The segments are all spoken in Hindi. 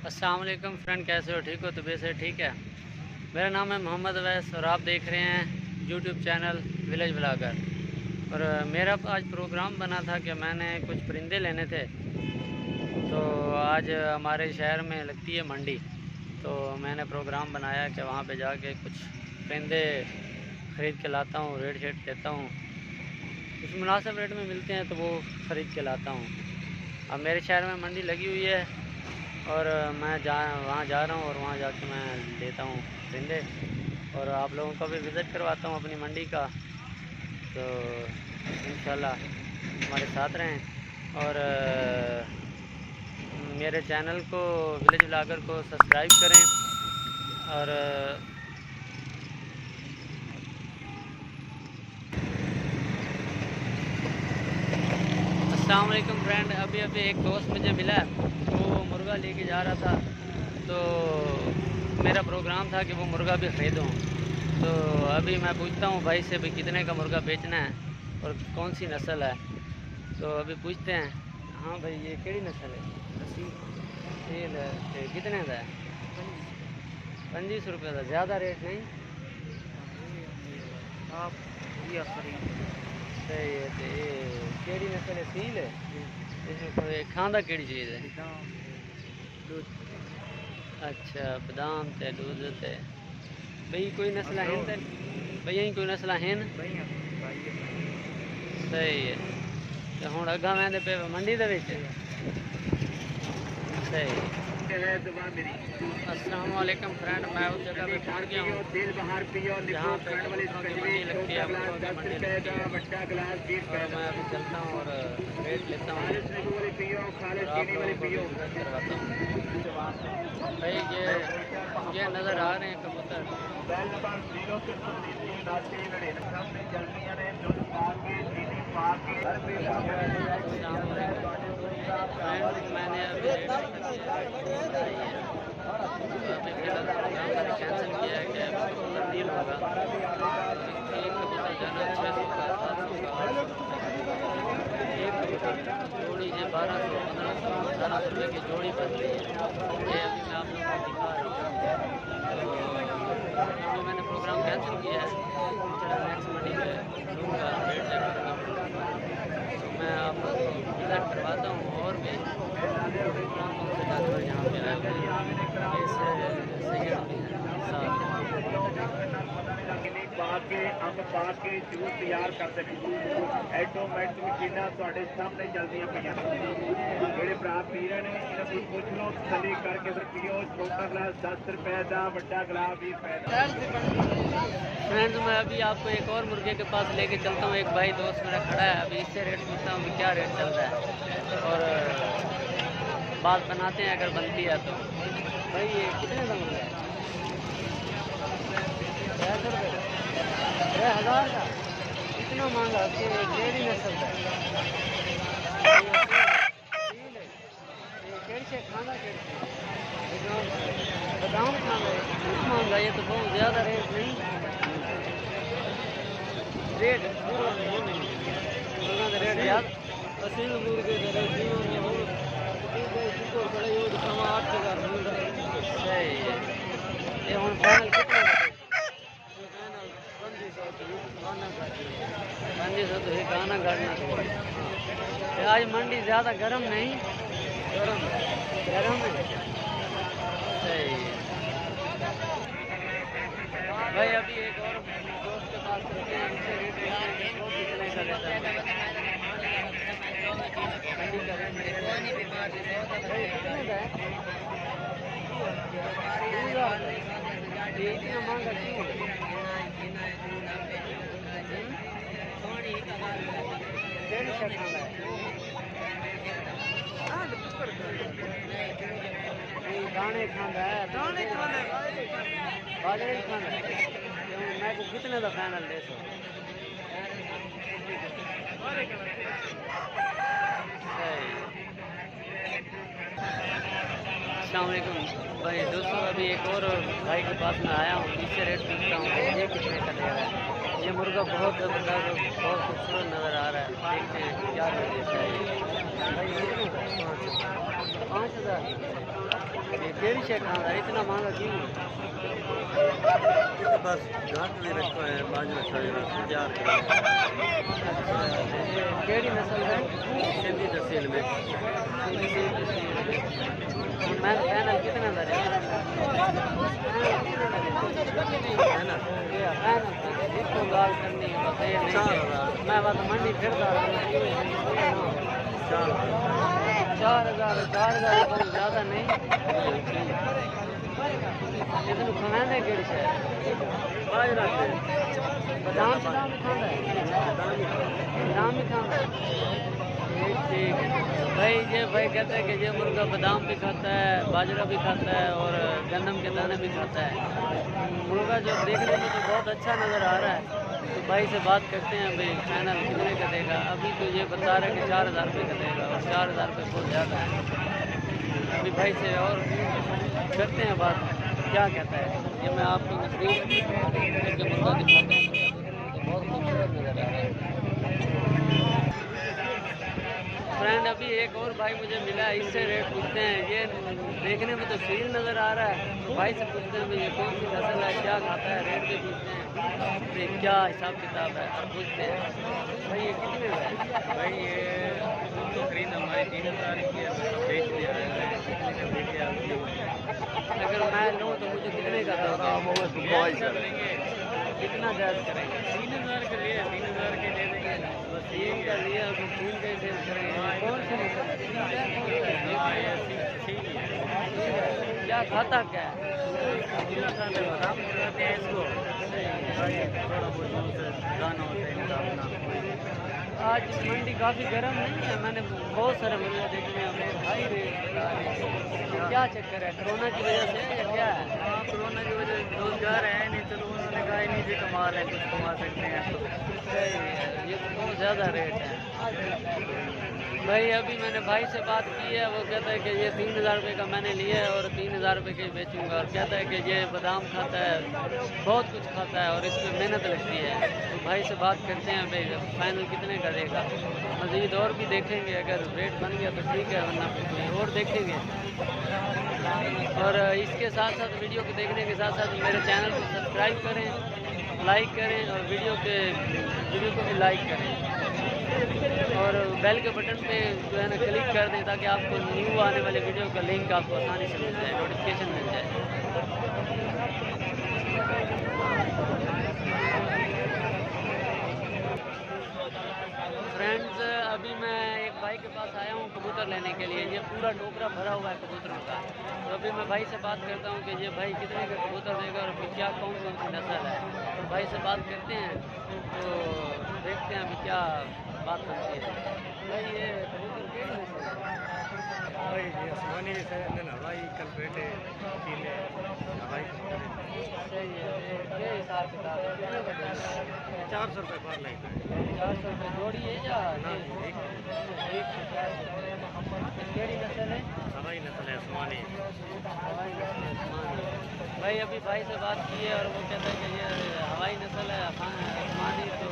अस्सलाम वालेकुम फ्रेंड, कैसे हो? ठीक हो? तबीयत से ठीक है? मेरा नाम है मोहम्मद अवैस और आप देख रहे हैं यूट्यूब चैनल विलेज ब्लॉगर। और मेरा आज प्रोग्राम बना था कि मैंने कुछ परिंदे लेने थे। तो आज हमारे शहर में लगती है मंडी, तो मैंने प्रोग्राम बनाया कि वहाँ पे जाके कुछ परिंदे ख़रीद के लाता हूँ, रेट शेट देता हूँ, कुछ मुनासिब रेट में मिलते हैं तो वो ख़रीद के लाता हूँ। अब मेरे शहर में मंडी लगी हुई है और मैं वहाँ जा रहा हूँ और वहाँ जाके मैं लेता हूँ परिंदे और आप लोगों का भी विज़िट करवाता हूँ अपनी मंडी का। तो इंशाल्लाह हमारे साथ रहें और मेरे चैनल को विलेज ब्लॉगर को सब्सक्राइब करें। और अस्सलाम वालेकुम फ्रेंड, अभी एक दोस्त मुझे मिला, वो मुर्गा लेके जा रहा था। तो मेरा प्रोग्राम था कि वो मुर्गा भी ख़रीदूँ। तो अभी मैं पूछता हूँ भाई से, भाई कितने का मुर्गा बेचना है और कौन सी नस्ल है। तो अभी पूछते हैं। हाँ भाई, ये केड़ी नस्ल है? सील है। तो कितने का है? 25 रुपये का। ज़्यादा रेट नहीं? सही है। तो ये केड़ी नस्ल है? सील है। इसमें खांदा केड़ी चीज़ है? अच्छा, बादाम ते दूध ते बई कोई नस्ल हैं ते बई कोई नस्ल हैं? सही है। तो हुण अग्गा वैंदे पे मंडी दे विच? सही है। अस्सलाम वालेकुम फ्रेंड, मैं उस जगह पे पहुंच गया हूँ जहाँ पे कबूतरों की मंडी लगती है, मुर्गों की मंडी लगती है। और मैं अभी चलता हूँ और रेट लेता हूँ और आप लोगों को भी विज़िट करवाता हूँ। भाई ये नज़र आ रहे हैं कबूतर। मैंने अभी कैंसिल किया है कि कबूतर नहीं होगा। एक कबूतर जाना 600 का, 700 का, एक कबूतर जोड़ी है 1200, 1500, 1800 रुपये की जोड़ी बन रही है। ये अभी मैं आप लोगों को दिखा रहा हूँ। तो मैंने प्रोग्राम कैंसिल किया है, नेक्स्ट मंडी में लूँगा, रेट चेक करूँगा। तो मैं आप लोगों को विज़िट करवाता हूँ और भी यहाँ पे आए हुए अंब पा के जूस तैयार करते ऐटोमैटिक मशीनां तुहाडे सामने चलदियां पईयां जेहड़े भरा पी रहे ने इन्हां कोल पुछ लो, तसल्ली करके फिर पियो। छोटा गिलास 10 रुपए का, बड़ा गिलास 20 रुपए का। फ्रेंड्स, मैं अभी आपको एक और मुर्गे के पास लेके चलता हूँ। एक भाई दोस्त मेरा खड़ा है, अभी इससे रेट पूछता हूँ कि क्या रेट चल रहा है और बात बनाते हैं अगर बनती है तो। भाई ये कितने का मुर्गा है? 600 रुपये का, 6000 का? इतना महंगा? केड़ी नस्ल का? खाना बादाम खाना महंगा? ये तो बहुत ज़्यादा रेट नहीं? रेट रेट ज़्यादा। असी मुर्गे सही है। ये हम फाइनल कितना? 2500 तो एक आना काटना। आज मंडी ज़्यादा गर्म नहीं? गर्म है। सही है भाई। अभी एक और दोस्त के पास चलते हैं, उनसे रेट लेते हैं कितने का लेता है। मंडी का रेट कितने का है? ये इतना महंगा क्यों है? दाने खांदा है, बाजरे खांदा है। मैं को कितने का फाइनल दे सो? अस्सलाम वालेकुम भाई दोस्तों, अभी एक और भाई के पास में आया हूँ, इससे रेट पूछता हूँ ये कितने का दे रहा है। ये मुर्गा बहुत ज़बरदस्त, बहुत खूबसूरत नज़र आ रहा है। देखते हैं क्या रेट देता है। भाई कितने का? 5000। केड़ी शे खांदा इतना महंगा क्यों? बस घाट भी रखो है बाजरा शाजरा तैयार अच्छा ये केड़ी नस्ल है? सिंधी तहसील में मैं फाइनल कितने का है ना ये फाइनल इसको गाल करनी है बस ये नहीं मैं बात मंडी फिरता रहना 4000 बहुत ज़्यादा नहीं इतने खवाने केड़ी शे बाजरा से बादाम शादाम भी खांदा है बादाम भी खांदा है ठीक भाई ये भाई कहते हैं कि ये मुर्गा बादाम भी खाता है बाजरा भी खाता है और गंदम के दाने भी खाता है मुर्गा जो देखने में तो बहुत अच्छा नज़र आ रहा है तो भाई से बात करते हैं भाई फाइनल कितने का देगा अभी तो ये बता रहा है कि 4000 रुपये का देगा और 4000 रुपये बहुत ज़्यादा है अभी भाई से और करते हैं बात क्या कहता है ये मैं आपको नजदीक करके मुर्गा दिखाता हूँ बहुत खूबसूरत नज़र आ रहा है फ्रेंड अभी एक और भाई मुझे मिला इससे रेट पूछते हैं ये देखने में तो सील नज़र आ रहा है तो भाई से पूछते हैं भाई ये कौन सी नस्ल है क्या खाता है रेट भी पूछते हैं भाई क्या हिसाब किताब है और पूछते हैं भाई ये कितने में है भाई ये तो खरीद हमारी 3000 की है बेच दिया है अगर मैं लूँ तो मुझे कितने का दोगे कितना जायज़ करेंगे 3000 के लिए 3000 के ले देंगे बस 3 का लिया तो 3 का ही सेल करेंगे कौन सी नस्ल क्या खाता क्या है आज मंडी काफ़ी गर्म नहीं है मैंने बहुत सारे मुर्गे देखे हैं हाई रेट क्या चक्कर है कोरोना की वजह से या क्या है कोरोना की वजह से रोजगार है नहीं चलो उन्होंने कहा नहीं जी कमा रहे कुछ कमा सकते हैं तो ये तो बहुत ज़्यादा रेट है भाई अभी मैंने भाई से बात की है वो कहता है कि ये 3000 रुपये का मैंने लिया है और 3000 रुपये के बेचूंगा और कहता है कि ये बादाम खाता है बहुत कुछ खाता है और इसमें मेहनत लगती है तो भाई से बात करते हैं भाई फाइनल कितने का देगा मज़ीद और भी देखेंगे अगर रेट बन गया तो ठीक है वरना फिर कोई और देखेंगे और इसके साथ साथ वीडियो को देखने के साथ साथ मेरे चैनल को सब्सक्राइब करें लाइक करें और वीडियो को भी लाइक करें और बेल के बटन पे जो है ना क्लिक कर दें ताकि आपको न्यू आने वाले वीडियो का लिंक आपको आसानी से मिल जाए नोटिफिकेशन मिल जाए फ्रेंड्स अभी मैं एक भाई के पास आया हूँ कबूतर लेने के लिए ये पूरा टोकरा भरा हुआ है कबूतरों का तो अभी मैं भाई से बात करता हूँ कि ये भाई कितने का कबूतर देगा और क्या कौन कौन सी नस्ल है तो भाई से बात करते हैं तो देखते हैं अभी क्या बात करती है भाई ये कबूतर क्या नस्ल है भाई ये आसमानी से हवाई कलपेटे पीले हवाई सही है ये हिसाब किताब है 400 रुपये पर लगता है 400 रुपये जोड़ी है या एक केड़ी नस्ल है हवाई नस्ल है आसमानी भाई अभी भाई से बात की है और वो कहता है कि ये हवाई नस्ल है आसमानी तो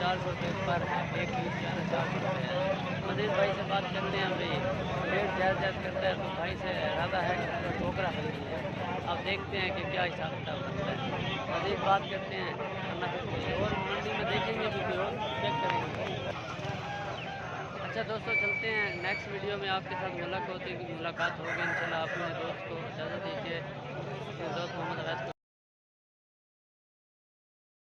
400 रुपये पर है एक पीस जो है ना 400 रुपये है मजीद भाई से बात करते हैं भाई रेट जायज़ करता है तो भाई से इरादा है कि पूरा टोकरा खरीदी है अब देखते हैं कि क्या हिसाब किताब बनता है मजीद बात करते हैं वरना फिर कोई और मंडी में देखेंगे भी कोई और चेक करेंगे अच्छा दोस्तों चलते हैं नेक्स्ट वीडियो में आपके साथ मुलाकात होगी इंशाल्लाह। आप अपने दोस्त को इजाज़त दीजिए।